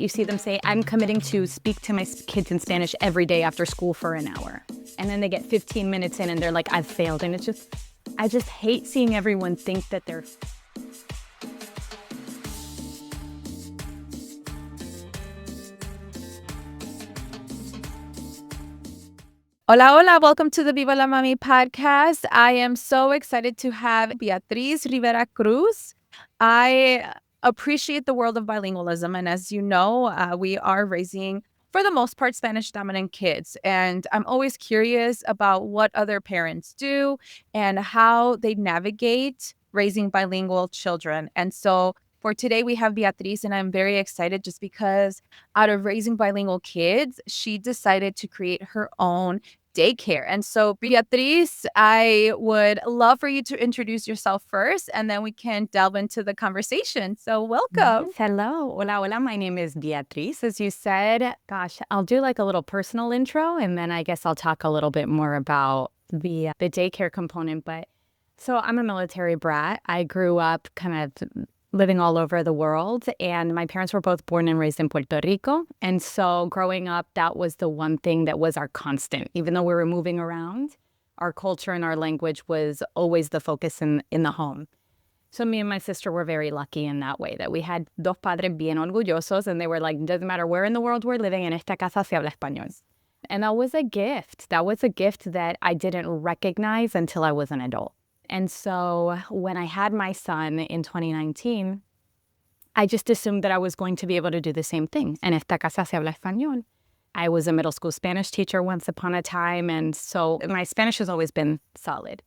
You see them say, I'm committing to speak to my kids in Spanish every day after school for an hour. And then they get 15 minutes in and they're like, I've failed. And I just hate seeing everyone think that they're... Hola, hola. Welcome to the Viva la Mami podcast. I am so excited to have Beatriz Rivera-Cruz. I appreciate the world of bilingualism. And as you know, we are raising, for the most part, Spanish-dominant kids. And I'm always curious about what other parents do and how they navigate raising bilingual children. And so for today, we have Beatriz, and I'm very excited just because out of raising bilingual kids, she decided to create her own daycare. And so, Beatriz, I would love for you to introduce yourself first, and then we can delve into the conversation. So welcome. Yes, hello. Hola, hola. My name is Beatriz, as you said. Gosh, I'll do like a little personal intro, and then I guess I'll talk a little bit more about the daycare component. But so I'm a military brat. I grew up kind of living all over the world, and my parents were both born and raised in Puerto Rico. And so growing up, that was the one thing that was our constant. Even though we were moving around, our culture and our language was always the focus in the home. So me and my sister were very lucky in that way, that we had dos padres bien orgullosos, and they were like, doesn't matter where in the world we're living, en esta casa se habla español. And that was a gift. That was a gift that I didn't recognize until I was an adult. And so when I had my son in 2019, I just assumed that I was going to be able to do the same thing. En esta casa se habla español. I was a middle school Spanish teacher once upon a time, and so my Spanish has always been solid.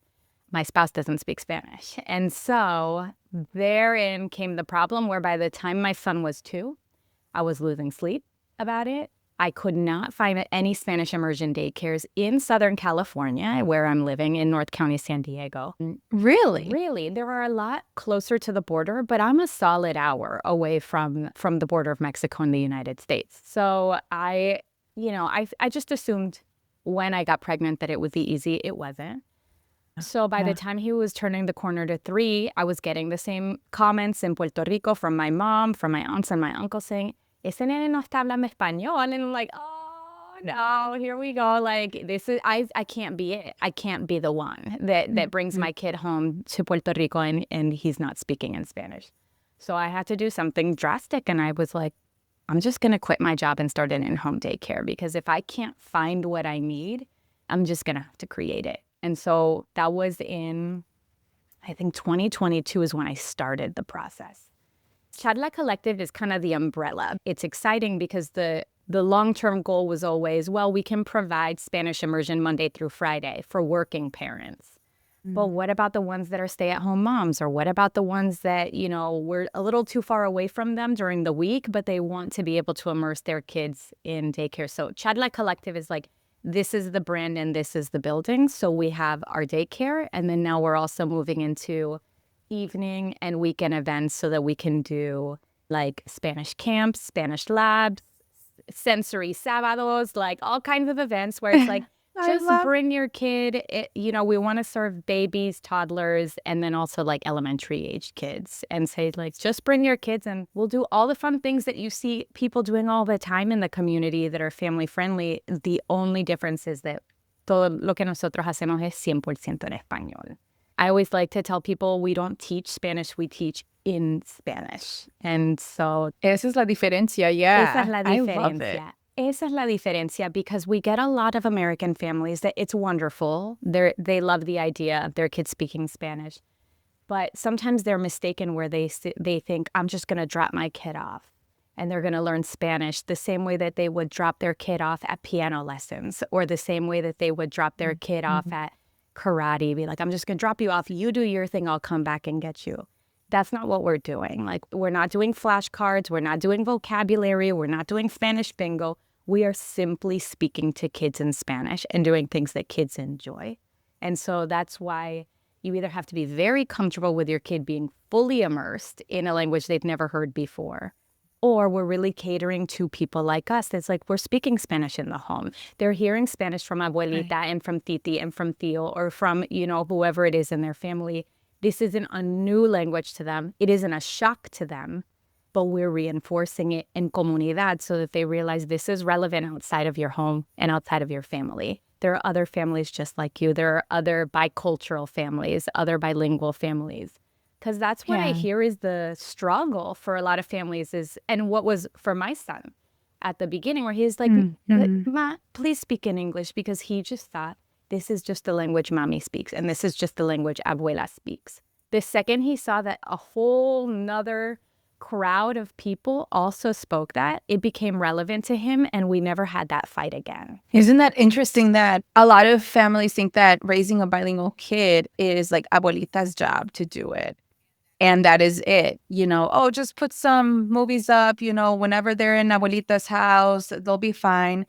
My spouse doesn't speak Spanish. And so therein came the problem where by the time my son was 2, I was losing sleep about it. I could not find any Spanish immersion daycares in Southern California, where I'm living, in North County, San Diego. Really? Really. There are a lot closer to the border, but I'm a solid hour away from the border of Mexico and the United States. So I just assumed when I got pregnant that it would be easy. It wasn't. So by the time he was turning the corner to 3, I was getting the same comments in Puerto Rico from my mom, from my aunts and my uncles saying, ese nene no está hablando español. And I'm like, oh, no, here we go. Like, this is, I can't be it. I can't be the one that brings my kid home to Puerto Rico and he's not speaking in Spanish. So I had to do something drastic. And I was like, I'm just going to quit my job and start an in-home daycare, because if I can't find what I need, I'm just going to have to create it. And so that was in, I think 2022 is when I started the process. Chala Collective is kind of the umbrella. It's exciting because the long-term goal was always, well, we can provide Spanish immersion Monday through Friday for working parents. But what about the ones that are stay-at-home moms? Or what about the ones that, we're a little too far away from them during the week, but they want to be able to immerse their kids in daycare? So Chala Collective is like, this is the brand and this is the building. So we have our daycare, and then now we're also moving into evening and weekend events so that we can do like Spanish camps, Spanish labs, sensory sábados, like all kinds of events where it's like, just bring your kid. We want to serve babies, toddlers, and then also like elementary age kids, and say like, just bring your kids and we'll do all the fun things that you see people doing all the time in the community that are family friendly. The only difference is that todo lo que nosotros hacemos es 100% en español. I always like to tell people we don't teach Spanish, we teach in Spanish. And so esa es la diferencia, yeah. Esa es la diferencia. I love it. Esa es la diferencia, because we get a lot of American families that it's wonderful. They love the idea of their kids speaking Spanish. But sometimes they're mistaken where they think, I'm just going to drop my kid off and they're going to learn Spanish the same way that they would drop their kid off at piano lessons, or the same way that they would drop their kid off at karate. Be like, I'm just going to drop you off. You do your thing. I'll come back and get you. That's not what we're doing. Like, we're not doing flashcards. We're not doing vocabulary. We're not doing Spanish bingo. We are simply speaking to kids in Spanish and doing things that kids enjoy. And so that's why you either have to be very comfortable with your kid being fully immersed in a language they've never heard before, or we're really catering to people like us. It's like, we're speaking Spanish in the home. They're hearing Spanish from abuelita and from titi and from tío, or from, whoever it is in their family. This isn't a new language to them. It isn't a shock to them. but we're reinforcing it in comunidad so that they realize this is relevant outside of your home and outside of your family. There are other families just like you. There are other bicultural families, other bilingual families. Because that's what I hear is the struggle for a lot of families is, and what was for my son at the beginning where he's like, Ma, please speak in English, because he just thought this is just the language Mami speaks and this is just the language Abuela speaks. The second he saw that a whole nother crowd of people also spoke that, it became relevant to him, and we never had that fight again. Isn't that interesting that a lot of families think that raising a bilingual kid is like abuelita's job to do it? And that is it, oh, just put some movies up, whenever they're in abuelita's house, they'll be fine.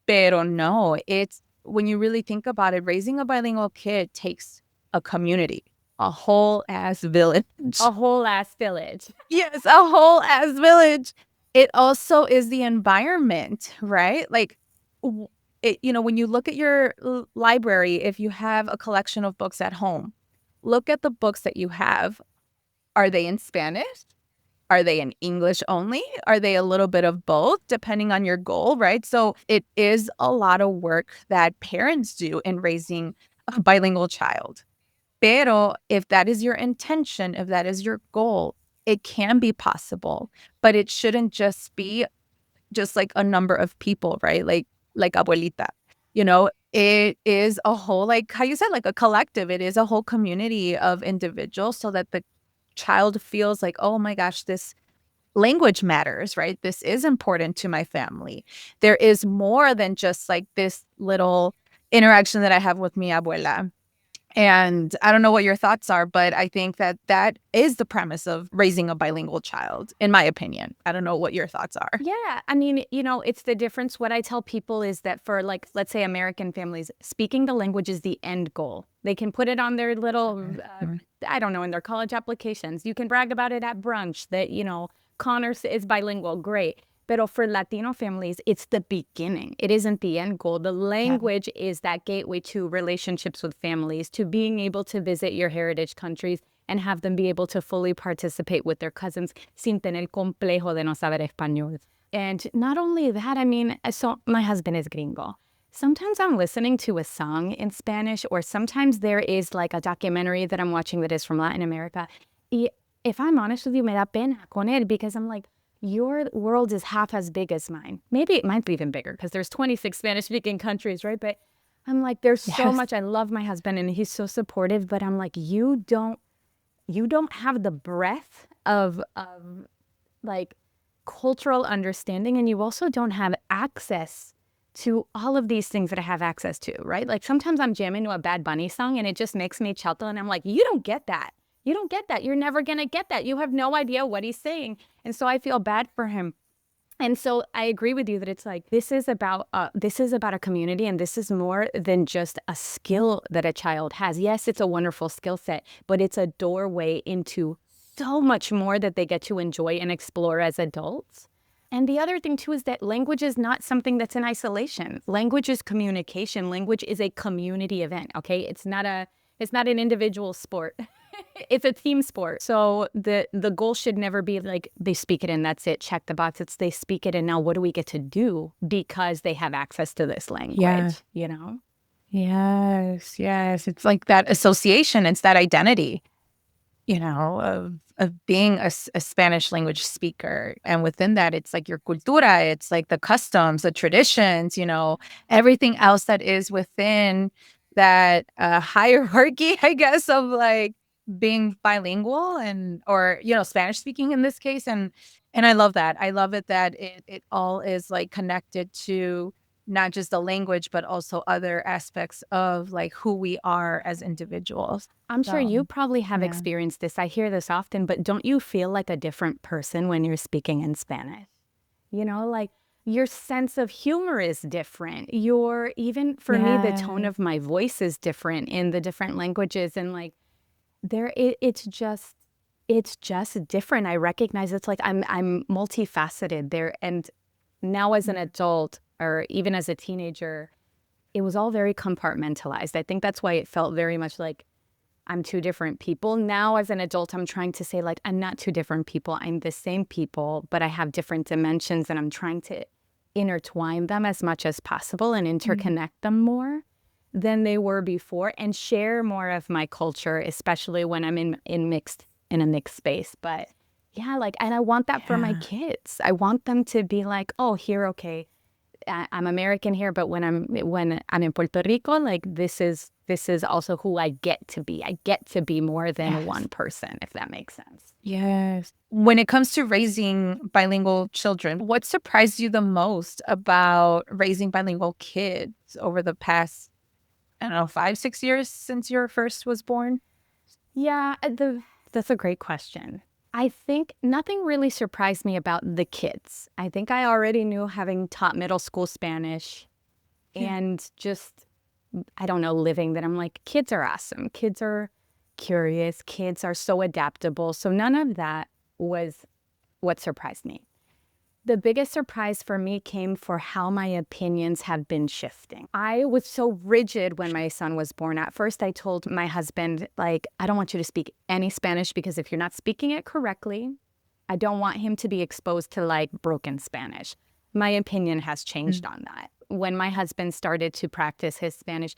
Pero no, it's when you really think about it, raising a bilingual kid takes a community, a whole ass village. A whole ass village. Yes, a whole ass village. It also is the environment, right? Like, when you look at your library, if you have a collection of books at home, look at the books that you have. Are they in Spanish? Are they in English only? Are they a little bit of both, depending on your goal, right? So it is a lot of work that parents do in raising a bilingual child. Pero if that is your intention, if that is your goal, it can be possible. But it shouldn't just be just like a number of people, right? Like abuelita. It is a whole, like how you said, like a collective. It is a whole community of individuals so that the child feels like, oh my gosh, this language matters, right? This is important to my family. There is more than just like this little interaction that I have with mi abuela. And I don't know what your thoughts are, but I think that that is the premise of raising a bilingual child, in my opinion. I don't know what your thoughts are. Yeah. I mean, it's the difference. What I tell people is that for, like, let's say American families, speaking the language is the end goal. They can put it on their little, I don't know, in their college applications. You can brag about it at brunch that, Connor is bilingual. Great. But for Latino families, it's the beginning. It isn't the end goal. The language is that gateway to relationships with families, to being able to visit your heritage countries and have them be able to fully participate with their cousins sin tener el complejo de no saber español. And not only that, I mean, so my husband is gringo. Sometimes I'm listening to a song in Spanish, or sometimes there is like a documentary that I'm watching that is from Latin America. Y if I'm honest with you, me da pena con él, because I'm like, your world is half as big as mine. Maybe it might be even bigger because there's 26 Spanish-speaking countries, right? But I'm like, there's so much. I love my husband and he's so supportive, but I'm like, you don't have the breadth of like cultural understanding, and you also don't have access to all of these things that I have access to, right? Like sometimes I'm jamming to a Bad Bunny song and it just makes me chata, and I'm like, you don't get that. You don't get that. You're never going to get that. You have no idea what he's saying. And so I feel bad for him. And so I agree with you that it's like, this is about a community, and this is more than just a skill that a child has. Yes, it's a wonderful skill set, but it's a doorway into so much more that they get to enjoy and explore as adults. And the other thing too is that language is not something that's in isolation. Language is communication. Language is a community event, okay? It's not an individual sport. It's a team sport. So the goal should never be like they speak it and that's it, check the box. It's they speak it and now what do we get to do because they have access to this language, Yes. It's like that association. It's that identity, of being a Spanish language speaker. And within that, it's like your cultura. It's like the customs, the traditions, everything else that is within that hierarchy, I guess, of like being bilingual or Spanish speaking in this case. And I love that. I love it that it all is like connected to not just the language, but also other aspects of like who we are as individuals. I'm sure you probably have experienced this. I hear this often, but don't you feel like a different person when you're speaking in Spanish? Like your sense of humor is different. Even for me, the tone of my voice is different in the different languages. And like it's just different. I recognize it's like I'm multifaceted there. And now as an adult, or even as a teenager, it was all very compartmentalized. I think that's why it felt very much like I'm two different people. Now, as an adult, I'm trying to say, like, I'm not two different people. I'm the same people, but I have different dimensions, and I'm trying to intertwine them as much as possible and interconnect them more than they were before, and share more of my culture, especially when I'm in a mixed space. But yeah, like, and I want that for my kids. I want them to be like, oh, here, okay, I'm American here, but when I'm in Puerto Rico, like, this is also who I get to be. I get to be more than one person, if that makes sense. Yes. When it comes to raising bilingual children, what surprised you the most about raising bilingual kids over the past, I don't know, 5-6 years since your first was born? Yeah, that's a great question. I think nothing really surprised me about the kids. I think I already knew, having taught middle school Spanish and just, I don't know, living, that I'm like, kids are awesome. Kids are curious. Kids are so adaptable. So none of that was what surprised me. The biggest surprise for me came for how my opinions have been shifting. I was so rigid when my son was born. At first, I told my husband, like, I don't want you to speak any Spanish, because if you're not speaking it correctly, I don't want him to be exposed to, like, broken Spanish. My opinion has changed on that. When my husband started to practice his Spanish,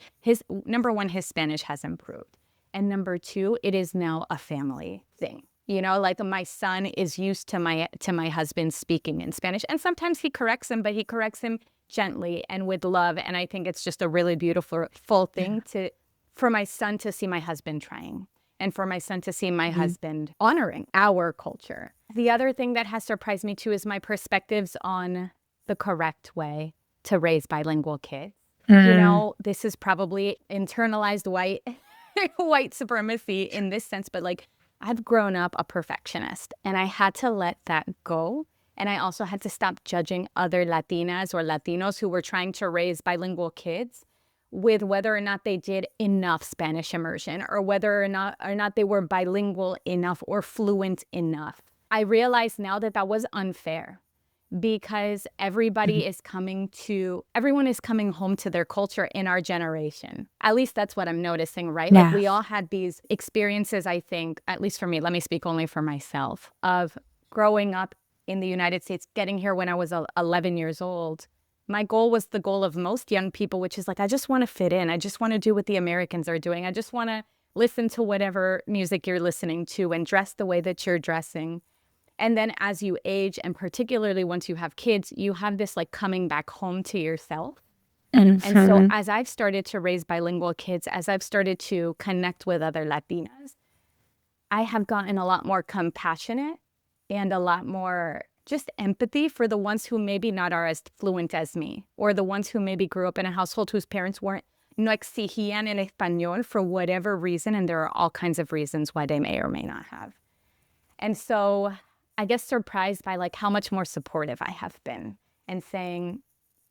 number one, his Spanish has improved. And number two, it is now a family thing. You know, like, my son is used to my husband speaking in Spanish. And sometimes he corrects him, but he corrects him gently and with love. And I think it's just a really beautiful full thing for my son to see my husband trying, and for my son to see my husband honoring our culture. The other thing that has surprised me too is my perspectives on the correct way to raise bilingual kids. You know, this is probably internalized white supremacy in this sense, but, like, I've grown up a perfectionist, and I had to let that go. And I also had to stop judging other Latinas or Latinos who were trying to raise bilingual kids with whether or not they did enough Spanish immersion, or whether or not they were bilingual enough or fluent enough. I realize now that that was unfair, because everyone is coming home to their culture in our generation. At least that's what I'm noticing, right? Like, we all had these experiences, I think, at least for me, let me speak only for myself, of growing up in the United States, getting here when I was 11 years old. My goal was the goal of most young people, which is like, I just want to fit in. I just want to do what the Americans are doing. I just want to listen to whatever music you're listening to and dress the way that you're dressing. And then as you age, and particularly once you have kids, you have this, like, coming back home to yourself. And so as I've started to raise bilingual kids, as I've started to connect with other Latinas, I have gotten a lot more compassionate and a lot more just empathy for the ones who maybe not are as fluent as me, or the ones who maybe grew up in a household whose parents no exigían el español for whatever reason. And there are all kinds of reasons why they may or may not have. And so I guess surprised by, like, how much more supportive I have been, and saying,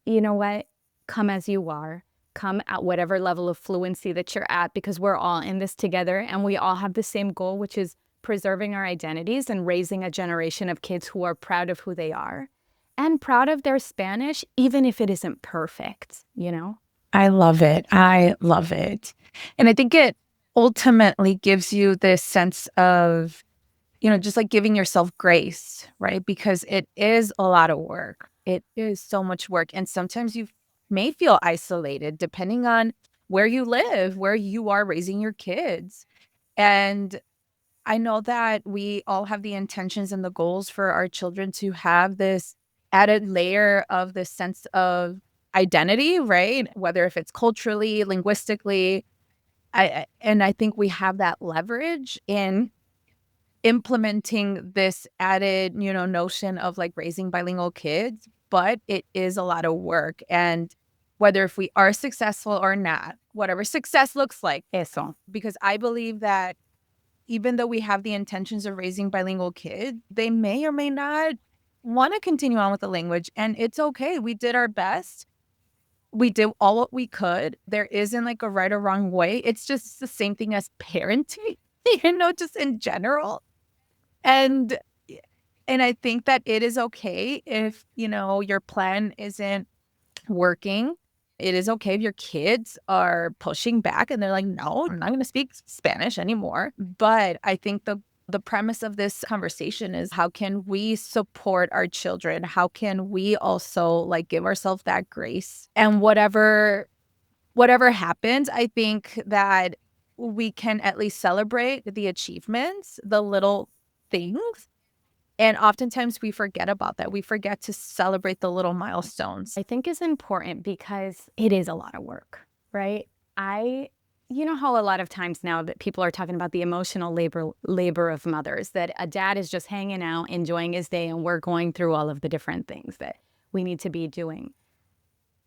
you know what, come as you are, come at whatever level of fluency that you're at, because we're all in this together, and we all have the same goal, which is preserving our identities and raising a generation of kids who are proud of who they are and proud of their Spanish, even if it isn't perfect, you know? I love it. I love it. And I think it ultimately gives you this sense of, just like giving yourself grace, right? Because it is a lot of work. It is so much work. And sometimes you may feel isolated depending on where you live, where you are raising your kids. And I know that we all have the intentions and the goals for our children to have this added layer of this sense of identity, right? Whether if it's culturally, linguistically, and I think we have that leverage in implementing this added, notion of, like, raising bilingual kids, but it is a lot of work. And whether if we are successful or not, whatever success looks like, Eso. because I believe that even though we have the intentions of raising bilingual kids, they may or may not want to continue on with the language. And it's okay. We did our best. We did all what we could. There isn't, like, a right or wrong way. It's just the same thing as parenting, just in general. And I think that it is okay if, your plan isn't working, It is okay if your kids are pushing back and they're like, no, I'm not going to speak Spanish anymore. But I think the premise of this conversation is, how can we support our children? How can we also like give ourselves that grace? And whatever happens, I think that we can at least celebrate the achievements, the little things. And oftentimes we forget about that. We forget to celebrate the little milestones. I think is important because it is a lot of work, right? You know how a lot of times now that people are talking about the emotional labor of mothers, that a dad is just hanging out, enjoying his day, and we're going through all of the different things that we need to be doing.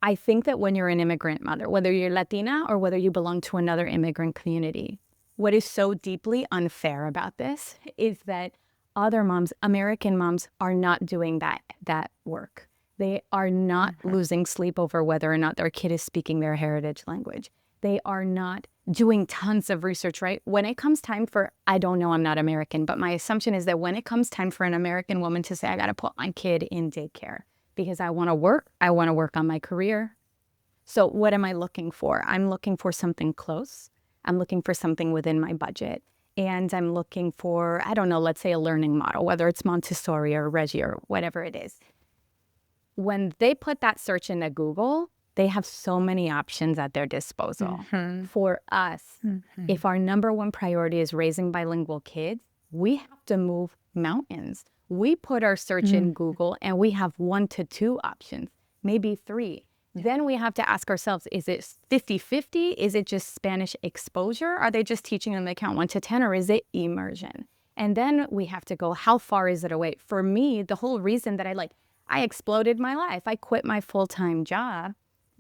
I think that when you're an immigrant mother, whether you're Latina or whether you belong to another immigrant community, what is so deeply unfair about this is that other moms, American moms, are not doing that work. They are not losing sleep over whether or not their kid is speaking their heritage language. They are not doing tons of research, right? When it comes time for, I don't know, I'm not American, but my assumption is that when it comes time for an American woman to say, I got to put my kid in daycare because I want to work on my career. So what am I looking for? I'm looking for something close. I'm looking for something within my budget. And I'm looking for, I don't know, let's say a learning model, whether it's Montessori or Reggio or whatever it is. When they put that search into Google, they have so many options at their disposal. For us, if our number one priority is raising bilingual kids, we have to move mountains. We put our search in Google and we have 1 to 2 options, maybe 3. Then we have to ask ourselves, is it 50-50? Is it just Spanish exposure? Are they just teaching them to count 1 to 10, or is it immersion? And then we have to go, how far is it away? For me, the whole reason that I exploded my life. I quit my full-time job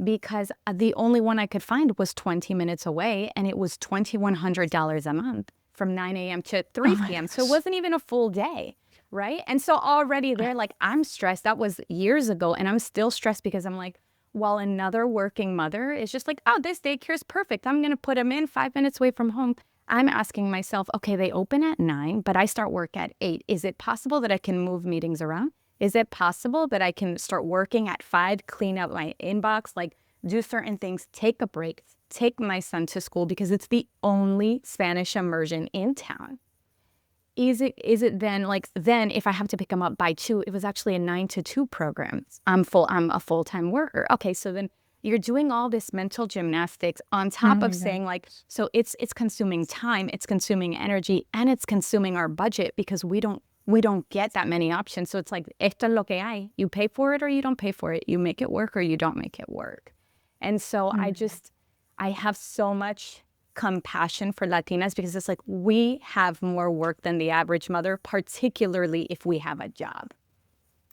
because the only one I could find was 20 minutes away, and it was $2,100 a month from 9 a.m. to 3 p.m. So it wasn't even a full day, right? And so already there, like, I'm stressed. That was years ago, and I'm still stressed because I'm like, while another working mother is just like, oh, this daycare is perfect. I'm going to put him in 5 minutes away from home. I'm asking myself, okay, they open at 9, but I start work at 8. Is it possible that I can move meetings around? Is it possible that I can start working at 5, clean up my inbox, like do certain things, take a break, take my son to school because it's the only Spanish immersion in town? Is it then if I have to pick them up by 2, it was actually a 9 to 2 program. I'm a full-time worker. Okay, so then you're doing all this mental gymnastics on top of saying like, so it's consuming time, it's consuming energy, and it's consuming our budget because we don't get that many options. So it's like, esto es lo que hay. You pay for it or you don't pay for it. You make it work or you don't make it work. And so I have so much compassion for Latinas because it's like, we have more work than the average mother, particularly if we have a job.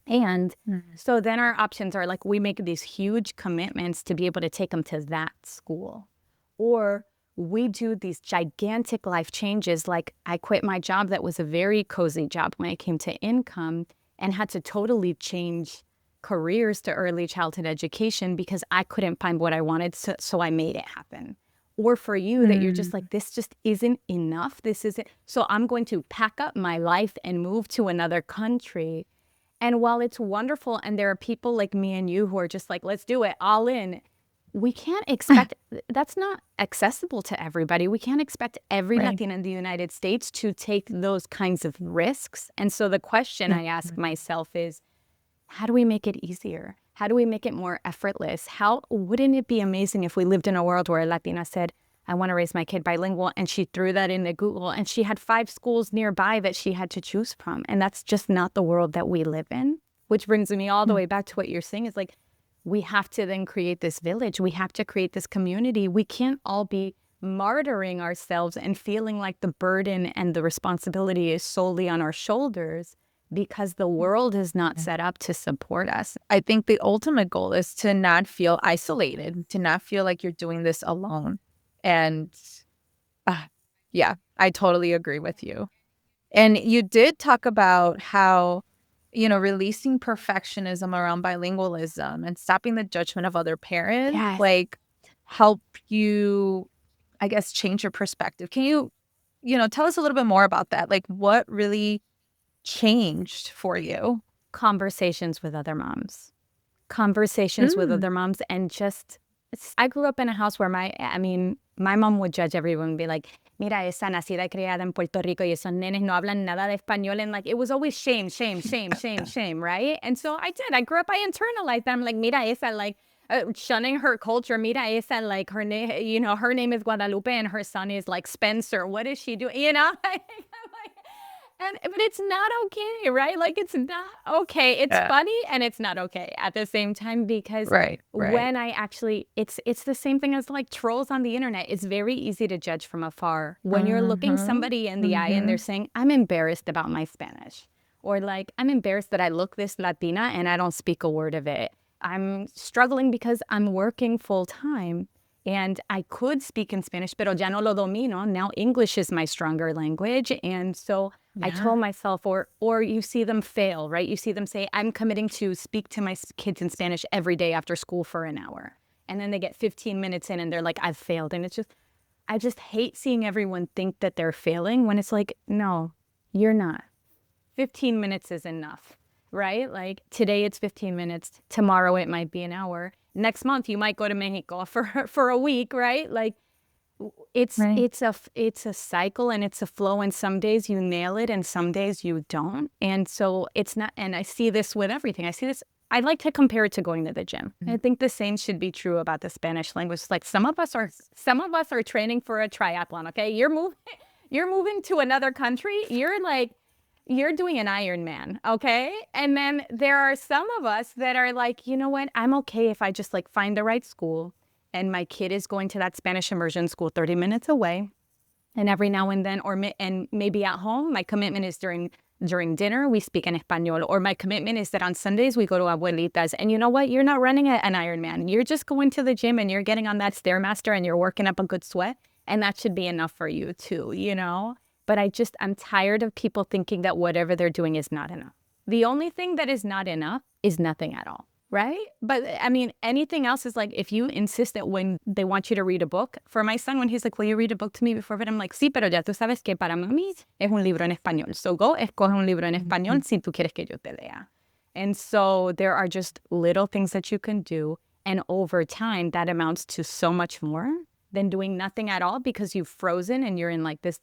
And so then our options are like, we make these huge commitments to be able to take them to that school, or we do these gigantic life changes. Like, I quit my job that was a very cozy job when it came to income and had to totally change careers to early childhood education because I couldn't find what I wanted, so I made it happen. Or for you, that you're just like, this just isn't enough. This isn't, so I'm going to pack up my life and move to another country. And while it's wonderful, and there are people like me and you who are just like, let's do it, all in, we can't expect, that's not accessible to everybody. We can't expect every Latina in the United States to take those kinds of risks. And so the question I ask myself is, how do we make it easier? How do we make it more effortless? Wouldn't it be amazing if we lived in a world where a Latina said, I want to raise my kid bilingual, and she threw that into Google and she had 5 schools nearby that she had to choose from. And that's just not the world that we live in, which brings me all the way back to what you're saying is like, we have to then create this village. We have to create this community. We can't all be martyring ourselves and feeling like the burden and the responsibility is solely on our shoulders because the world is not set up to support us. I think the ultimate goal is to not feel isolated, to not feel like you're doing this alone. And yeah, I totally agree with you. And you did talk about how, releasing perfectionism around bilingualism and stopping the judgment of other parents, like, help you, I guess, change your perspective. Can you, tell us a little bit more about that? Like, what really changed for you? Conversations with other moms. Conversations with other moms, and just I grew up in a house where my mom would judge everyone and be like, mira, esa nacida y criada en Puerto Rico y esos nenes no hablan nada de español. And like, it was always shame, shame, shame, shame, shame, right? And so I grew up, I internalized that. I'm like, mira, esa, like, shunning her culture. Mira, esa, like, her name, her name is Guadalupe and her son is like Spencer. What is she doing? But it's not okay, right? Like, it's not okay. It's funny and it's not okay at the same time, because when I actually, it's the same thing as like trolls on the internet. It's very easy to judge from afar. When you're looking somebody in the eye and they're saying, I'm embarrassed about my Spanish, or like, I'm embarrassed that I look this Latina and I don't speak a word of it. I'm struggling because I'm working full time. And I could speak in Spanish, pero ya no lo domino. Now English is my stronger language. And so I told myself, or you see them fail, right? You see them say, I'm committing to speak to my kids in Spanish every day after school for an hour. And then they get 15 minutes in and they're like, I've failed. And I just hate seeing everyone think that they're failing when it's like, no, you're not. 15 minutes is enough, right? Like, today it's 15 minutes. Tomorrow it might be an hour. Next month you might go to Mexico for a week, right? Like, it's a cycle and it's a flow, and some days you nail it and some days you don't. And so it's not, and I see this with everything. I like to compare it to going to the gym. I think the same should be true about the Spanish language. Like, some of us are training for a triathlon, okay? You're moving to another country. You're doing an Ironman, okay? And then there are some of us that are like, you know what? I'm okay if I just like find the right school, and my kid is going to that Spanish immersion school 30 minutes away. And every now and then, and maybe at home, my commitment is during dinner, we speak in Espanol. Or my commitment is that on Sundays, we go to abuelitas. And you know what? You're not running an Ironman. You're just going to the gym and you're getting on that Stairmaster and you're working up a good sweat. And that should be enough for you too, But I'm tired of people thinking that whatever they're doing is not enough. The only thing that is not enough is nothing at all, right? But I mean, anything else is like, if you insist that when they want you to read a book, for my son, when he's like, will you read a book to me before bed? I'm like, sí, pero ya tú sabes que para mami es un libro en español. So go, escoge un libro en español si tú quieres que yo te lea. And so there are just little things that you can do. And over time, that amounts to so much more than doing nothing at all, because you've frozen and you're in like this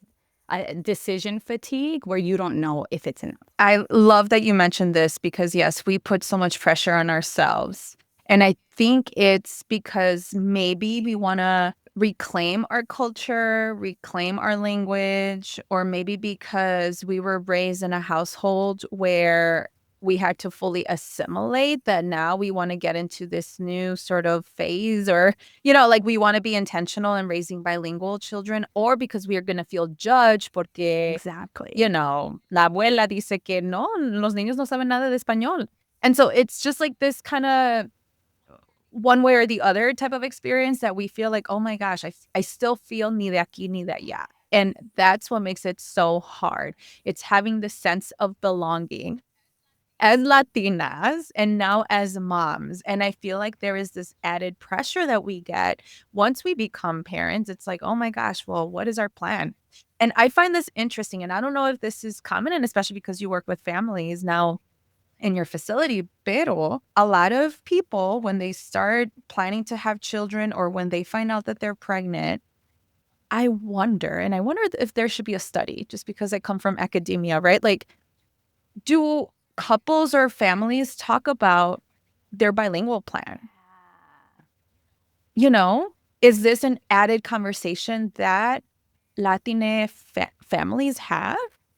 decision fatigue where you don't know if it's enough. I love that you mentioned this, because yes, we put so much pressure on ourselves. And I think it's because maybe we want to reclaim our culture, reclaim our language, or maybe because we were raised in a household where we had to fully assimilate, that now we want to get into this new sort of phase, or, like, we want to be intentional in raising bilingual children, or because we are going to feel judged porque, Exactly. la abuela dice que no, los niños no saben nada de español. And so it's just like this kind of one way or the other type of experience that we feel like, oh my gosh, I still feel ni de aquí ni de allá. And that's what makes it so hard. It's having the sense of belonging as Latinas and now as moms. And I feel like there is this added pressure that we get once we become parents. It's like, oh my gosh, well, what is our plan? And I find this interesting. And I don't know if this is common, and especially because you work with families now in your facility, pero a lot of people, when they start planning to have children or when they find out that they're pregnant, I wonder if there should be a study, just because I come from academia, right? Like, do couples or families talk about their bilingual plan? Is this an added conversation that Latina families have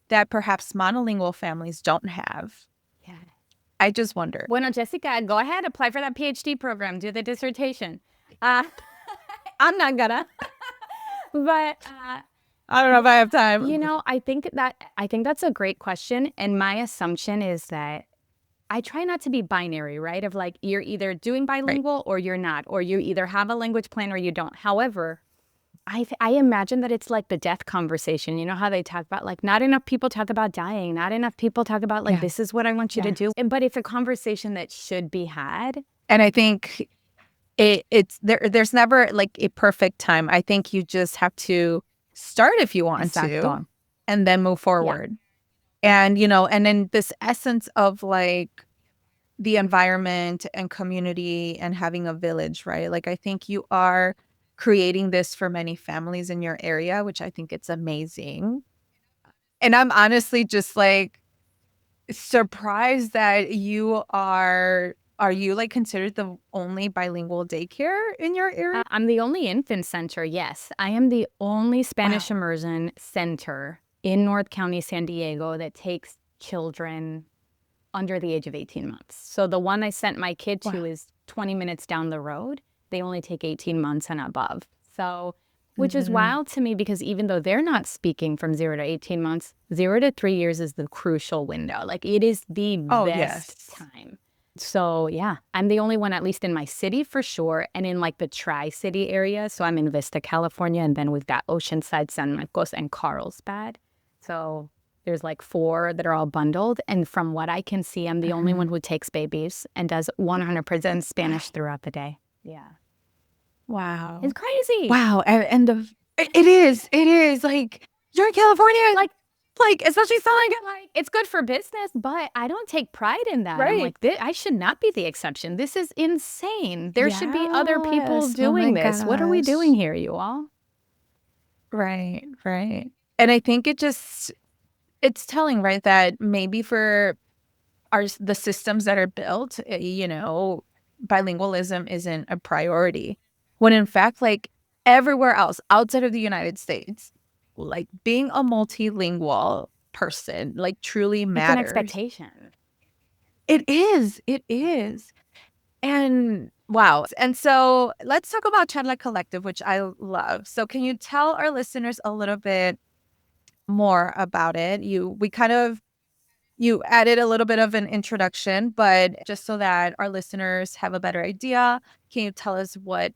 that perhaps monolingual families don't have? Yeah. I just wonder. Bueno, Jessica, go ahead, apply for that PhD program, do the dissertation. I'm not gonna, but I don't know if I have time. I think that's a great question. And my assumption is that I try not to be binary, right? Of like, you're either doing bilingual or you're not, or you either have a language plan or you don't. However, I imagine that it's like the death conversation. You know how they talk about, like, not enough people talk about dying. Not enough people talk about, like, this is what I want you to do. But it's a conversation that should be had. And I think there's never like a perfect time. I think you just have to start if you want to, and then move forward. And, and then this essence of like the environment and community and having a village, right? Like, I think you are creating this for many families in your area, which I think it's amazing. And I'm honestly just like surprised that are you like considered the only bilingual daycare in your area? I'm the only infant center, yes. I am the only Spanish Wow. immersion center in North County, San Diego that takes children under the age of 18 months. So the one I sent my kid Wow. to is 20 minutes down the road. They only take 18 months and above. So, which is Mhm. wild to me because even though they're not speaking from 0 to 18 months, 0 to 3 years is the crucial window. Like it is the Oh, best yes. time. So, yeah, I'm the only one, at least in my city for sure, and in like the Tri-City area. So I'm in Vista, California, and then we've got Oceanside, San Marcos, and Carlsbad. So there's like 4 that are all bundled. And from what I can see, I'm the only one Mhm. who takes babies and does 100% Spanish throughout the day. Yeah. It's Wow. crazy. Wow, and it is, like, you're in California, like, especially Southern Cal Like, it's good for business, but I don't take pride in that. I'm right. like, I should not be the exception. This is insane. There should be other people Yes, oh my doing this. What are we doing gosh. here, you all? Right, right. And I think it's telling, right, that maybe for the systems that are built, bilingualism isn't a priority. When in fact, like everywhere else outside of the United States, like being a multilingual person, like truly It's an matters. expectation. It is. It is. And wow. And so let's talk about Chala Collective, which I love. So can you tell our listeners a little bit more about it? You added a little bit of an introduction, but just so that our listeners have a better idea, can you tell us what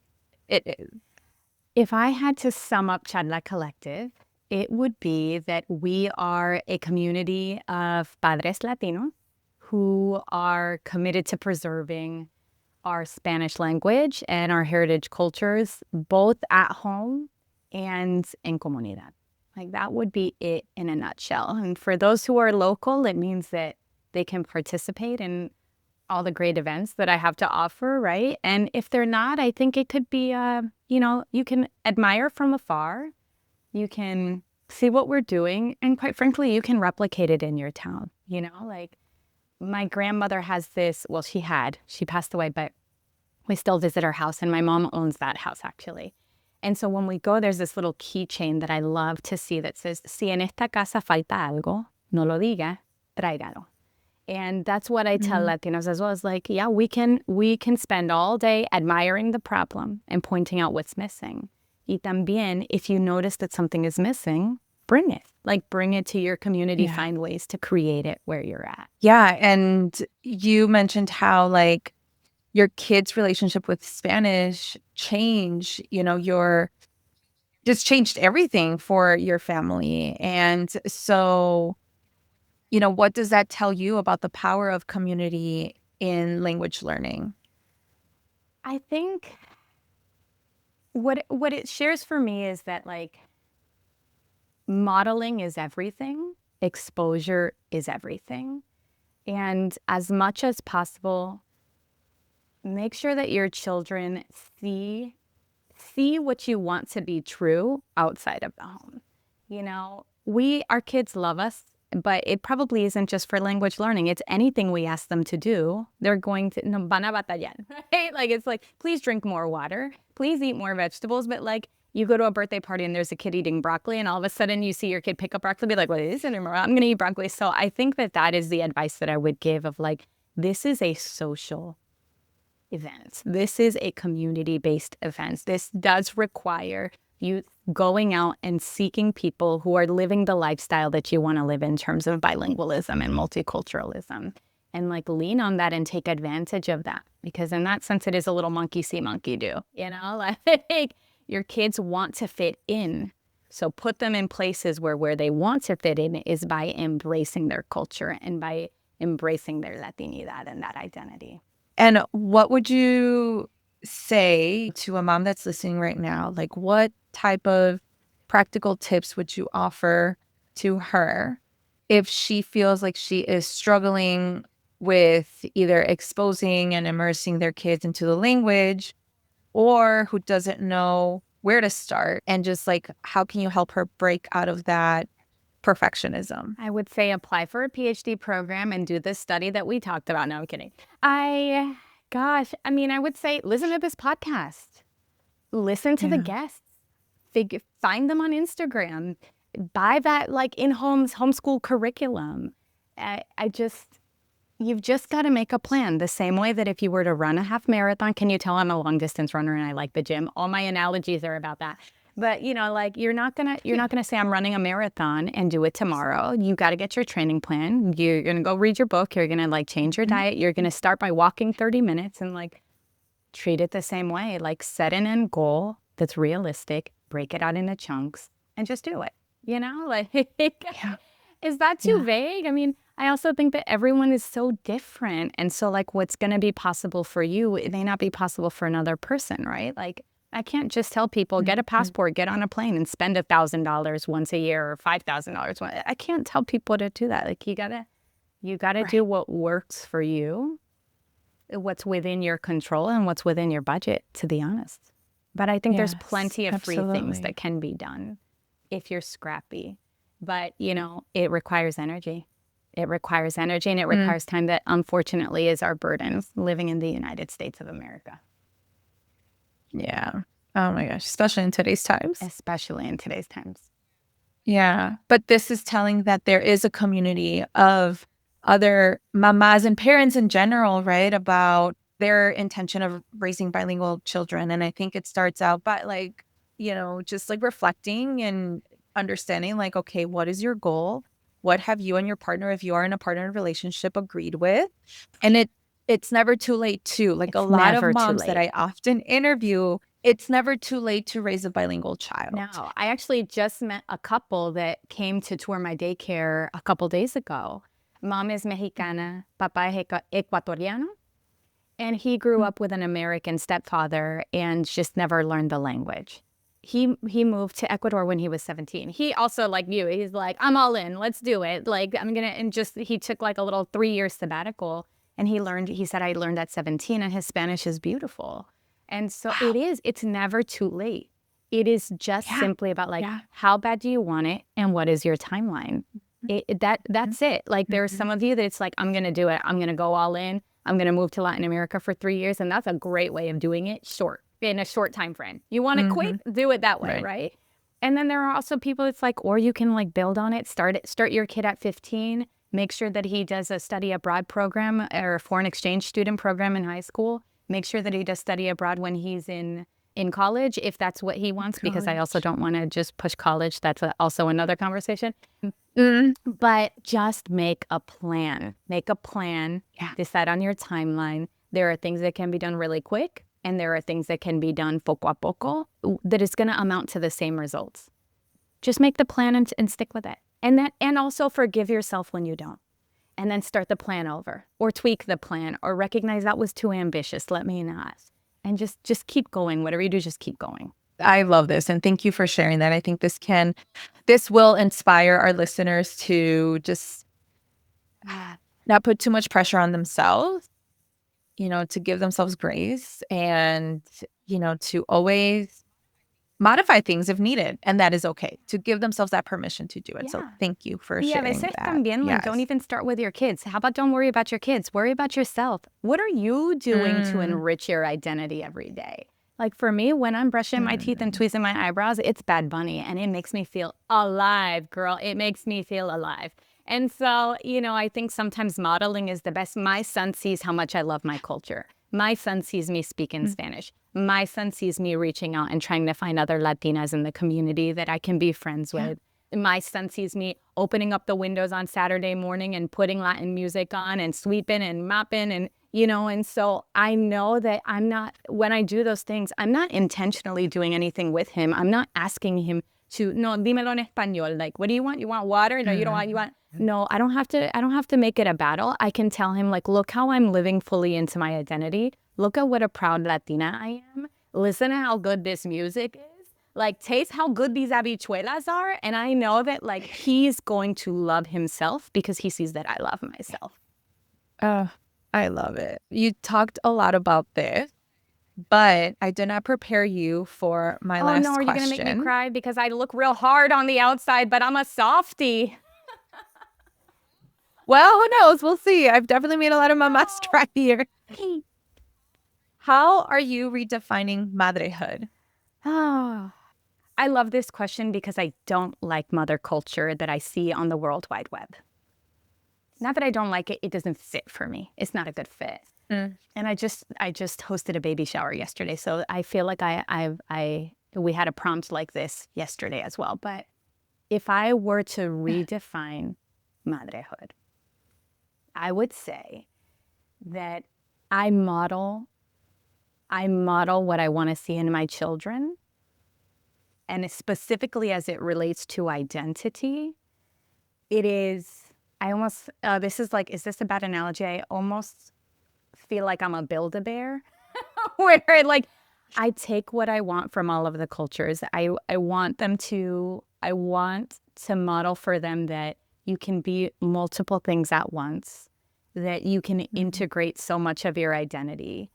it is? If I had to sum up Chala Collective, it would be that we are a community of padres Latinos who are committed to preserving our Spanish language and our heritage cultures, both at home and in comunidad. Like that would be it in a nutshell. And for those who are local, it means that they can participate in all the great events that I have to offer, right? And if they're not, I think it could be, you can admire from afar, you can see what we're doing, and quite frankly, you can replicate it in your town. Like my grandmother has this, well, she passed away, but we still visit her house, and my mom owns that house actually. And so when we go, there's this little keychain that I love to see that says, Si en esta casa falta algo, no lo diga, tráigalo. And that's what I tell Mm, Latinos as well. Is like, yeah, we can spend all day admiring the problem and pointing out what's missing. Y también, if you notice that something is missing, bring it. Like bring it to your community, yeah. find ways to create it where you're at. Yeah. And you mentioned how, like, your kids' relationship with Spanish your just changed everything for your family. And so, what does that tell you about the power of community in language learning? I think what it shares for me is that like modeling is everything, exposure is everything. And as much as possible, make sure that your children see what you want to be true outside of the home. Our kids love us, but it probably isn't just for language learning. It's anything we ask them to do. They're going to no, van a batallar, right? Like it's like, please drink more water, please eat more vegetables. But like you go to a birthday party and there's a kid eating broccoli, and all of a sudden you see your kid pick up broccoli, be like, what is it anymore? I'm gonna eat broccoli. So I think that is the advice that I would give of like, this is a social events. This is a community-based event. This does require you going out and seeking people who are living the lifestyle that you want to live in terms of bilingualism and multiculturalism. And like lean on that and take advantage of that. Because in that sense, it is a little monkey see, monkey do. Like your kids want to fit in. So put them in places where they want to fit in is by embracing their culture and by embracing their Latinidad and that identity. And what would you say to a mom that's listening right now? Like, what type of practical tips would you offer to her if she feels like she is struggling with either exposing and immersing their kids into the language, or who doesn't know where to start, and just like, how can you help her break out of that perfectionism? I would say apply for a PhD program and do this study that we talked about. No, I'm kidding. I would say listen to this podcast. Listen to the guests. Find them on Instagram. Buy that like homeschool curriculum. You've just got to make a plan. The same way that if you were to run a half marathon, can you tell I'm a long distance runner and I like the gym? All my analogies are about that. But like you're not gonna say I'm running a marathon and do it tomorrow. You got to get your training plan. You're gonna go read your book. You're gonna like change your diet. You're gonna start by walking 30 minutes and like treat it the same way. Like set an end goal that's realistic. Break it out into chunks and just do it. Is that too vague? I mean, I also think that everyone is so different. And so like what's going to be possible for you, it may not be possible for another person, right? Like I can't just tell people, get a passport, get on a plane and spend $1,000 once a year or $5,000. I can't tell people to do that. Like you gotta do what works for you, what's within your control and what's within your budget, to be honest. But I think there's plenty of free things that can be done if you're scrappy. But, it requires energy. It requires energy and it requires time that unfortunately is our burden living in the United States of America. Yeah. Oh my gosh. Especially in today's times. Yeah. But this is telling that there is a community of other mamas and parents in general, right? About their intention of raising bilingual children. And I think it starts out by like, just like reflecting and understanding like, okay, what is your goal? What have you and your partner, if you are in a partner relationship, agreed with? And it's never too late too. Like a lot of moms that I often interview, it's never too late to raise a bilingual child. No, I actually just met a couple that came to tour my daycare a couple days ago. Mom is Mexicana, Papa es Ecuatoriano. And he grew up with an American stepfather and just never learned the language. He moved to Ecuador when he was 17. He also, like you, he's like, I'm all in, let's do it. Like, he took like a little 3-year sabbatical and he said, I learned at 17 and his Spanish is beautiful. And so it's never too late. It is just simply about like, how bad do you want it? And what is your timeline? That's it. Like there's some of you that it's like, I'm going to do it. I'm going to go all in. I'm going to move to Latin America for 3 years. And that's a great way of doing it in a short time frame. You want it quick? Do it that way, right? And then there are also people, it's like, or you can like build on it, start your kid at 15, make sure that he does a study abroad program or a foreign exchange student program in high school. Make sure that he does study abroad when he's in college, if that's what he wants, because I also don't want to just push college. That's also another conversation. But just make a plan. Decide on your timeline. There are things that can be done really quick. And there are things that can be done poco a poco that is going to amount to the same results. Just make the plan and stick with it. And also forgive yourself when you don't. And then start the plan over or tweak the plan or recognize that was too ambitious. Let me not. And just keep going. Whatever you do, just keep going. I love this. And thank you for sharing that. I think this will inspire our listeners to just not put too much pressure on themselves, to give themselves grace and, to always modify things if needed. And that is okay, to give themselves that permission to do it. So thank you for sharing that. También, like, don't even start with your kids. How about don't worry about your kids? Worry about yourself. What are you doing to enrich your identity every day? Like for me, when I'm brushing my teeth and tweezing my eyebrows, it's Bad Bunny and it makes me feel alive, girl. It makes me feel alive. And so, I think sometimes modeling is the best. My son sees how much I love my culture. My son sees me speaking Spanish. My son sees me reaching out and trying to find other Latinas in the community that I can be friends with. My son sees me opening up the windows on Saturday morning and putting Latin music on and sweeping and mopping and, and so I know that when I do those things, I'm not intentionally doing anything with him. I'm not asking him to, no, dímelo en español. Like, what do you want? You want water? No, you don't want, you want. No, I don't have to make it a battle. I can tell him, like, look how I'm living fully into my identity. Look at what a proud Latina I am. Listen to how good this music is. Like, taste how good these habichuelas are. And I know that, like, he's going to love himself because he sees that I love myself. I love it. You talked a lot about this, but I did not prepare you for my Oh no, last are you gonna make me question. cry? Because I look real hard on the outside, but I'm a softie. Well, who knows? We'll see. I've definitely made a lot of mamas try here. How are you redefining madrehood? Oh, I love this question because I don't like mother culture that I see on the World Wide Web. Not that I don't like it, it doesn't fit for me. It's not a good fit. Mm. And I just hosted a baby shower yesterday, so I feel like we had a prompt like this yesterday as well. But if I were to redefine madrehood, I would say that I model what I want to see in my children, and specifically as it relates to identity. It is, I almost, this is like, is this a bad analogy? I almost feel like I'm a Build-A-Bear, where like I take what I want from all of the cultures. I want to model for them that you can be multiple things at once, that you can integrate so much of your identity,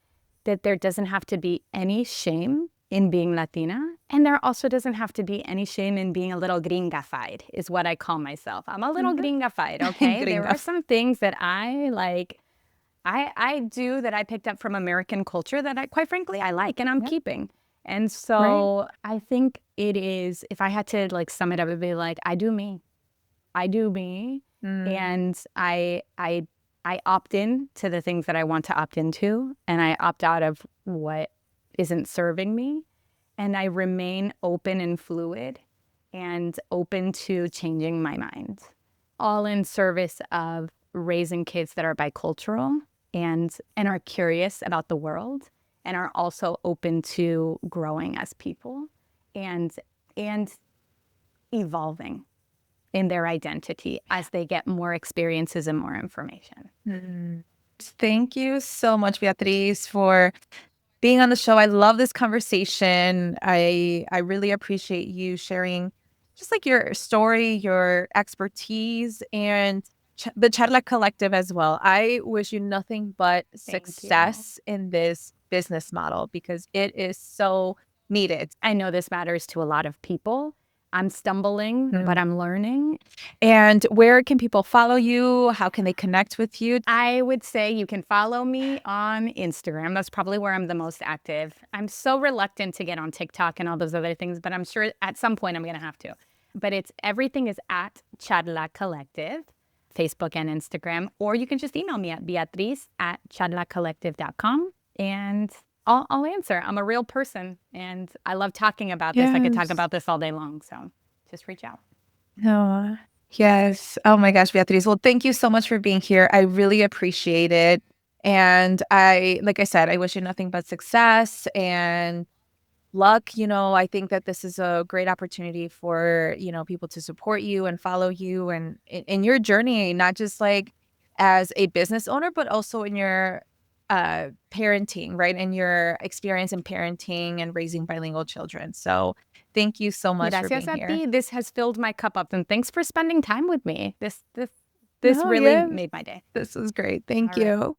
that there doesn't have to be any shame in being Latina. And there also doesn't have to be any shame in being a little gringafied, is what I call myself. I'm a little gringafied, okay? There are some things that I like, I do that I picked up from American culture that I, quite frankly, I like and I'm keeping. And so I think it is, if I had to like sum it up, it'd be like, I do me. I do me. And I opt in to the things that I want to opt into, and I opt out of what isn't serving me. And I remain open and fluid and open to changing my mind, all in service of raising kids that are bicultural and are curious about the world and are also open to growing as people and evolving in their identity as they get more experiences and more information. Thank you so much, Beatriz, for being on the show. I love this conversation. I really appreciate you sharing just like your story, your expertise, and the Charla Collective as well. I wish you nothing but success in this business model because it is so needed. I know this matters to a lot of people. I'm stumbling, but I'm learning. And where can people follow you? How can they connect with you? I would say you can follow me on Instagram. That's probably where I'm the most active. I'm so reluctant to get on TikTok and all those other things, but I'm sure at some point I'm going to have to. But everything is at Chala Collective, Facebook and Instagram, or you can just email me at beatriz@chatlacollective.com and I'll answer. I'm a real person and I love talking about this. I could talk about this all day long. So just reach out. Oh, yes. Oh my gosh, Beatriz. Well, thank you so much for being here. I really appreciate it. And like I said, I wish you nothing but success and luck. I think that this is a great opportunity for, people to support you and follow you and in your journey, not just like as a business owner, but also in your parenting, right? And your experience in parenting and raising bilingual children. So thank you so much for being here. This has filled my cup up, and thanks for spending time with me. This really made my day. This was great. Thank you.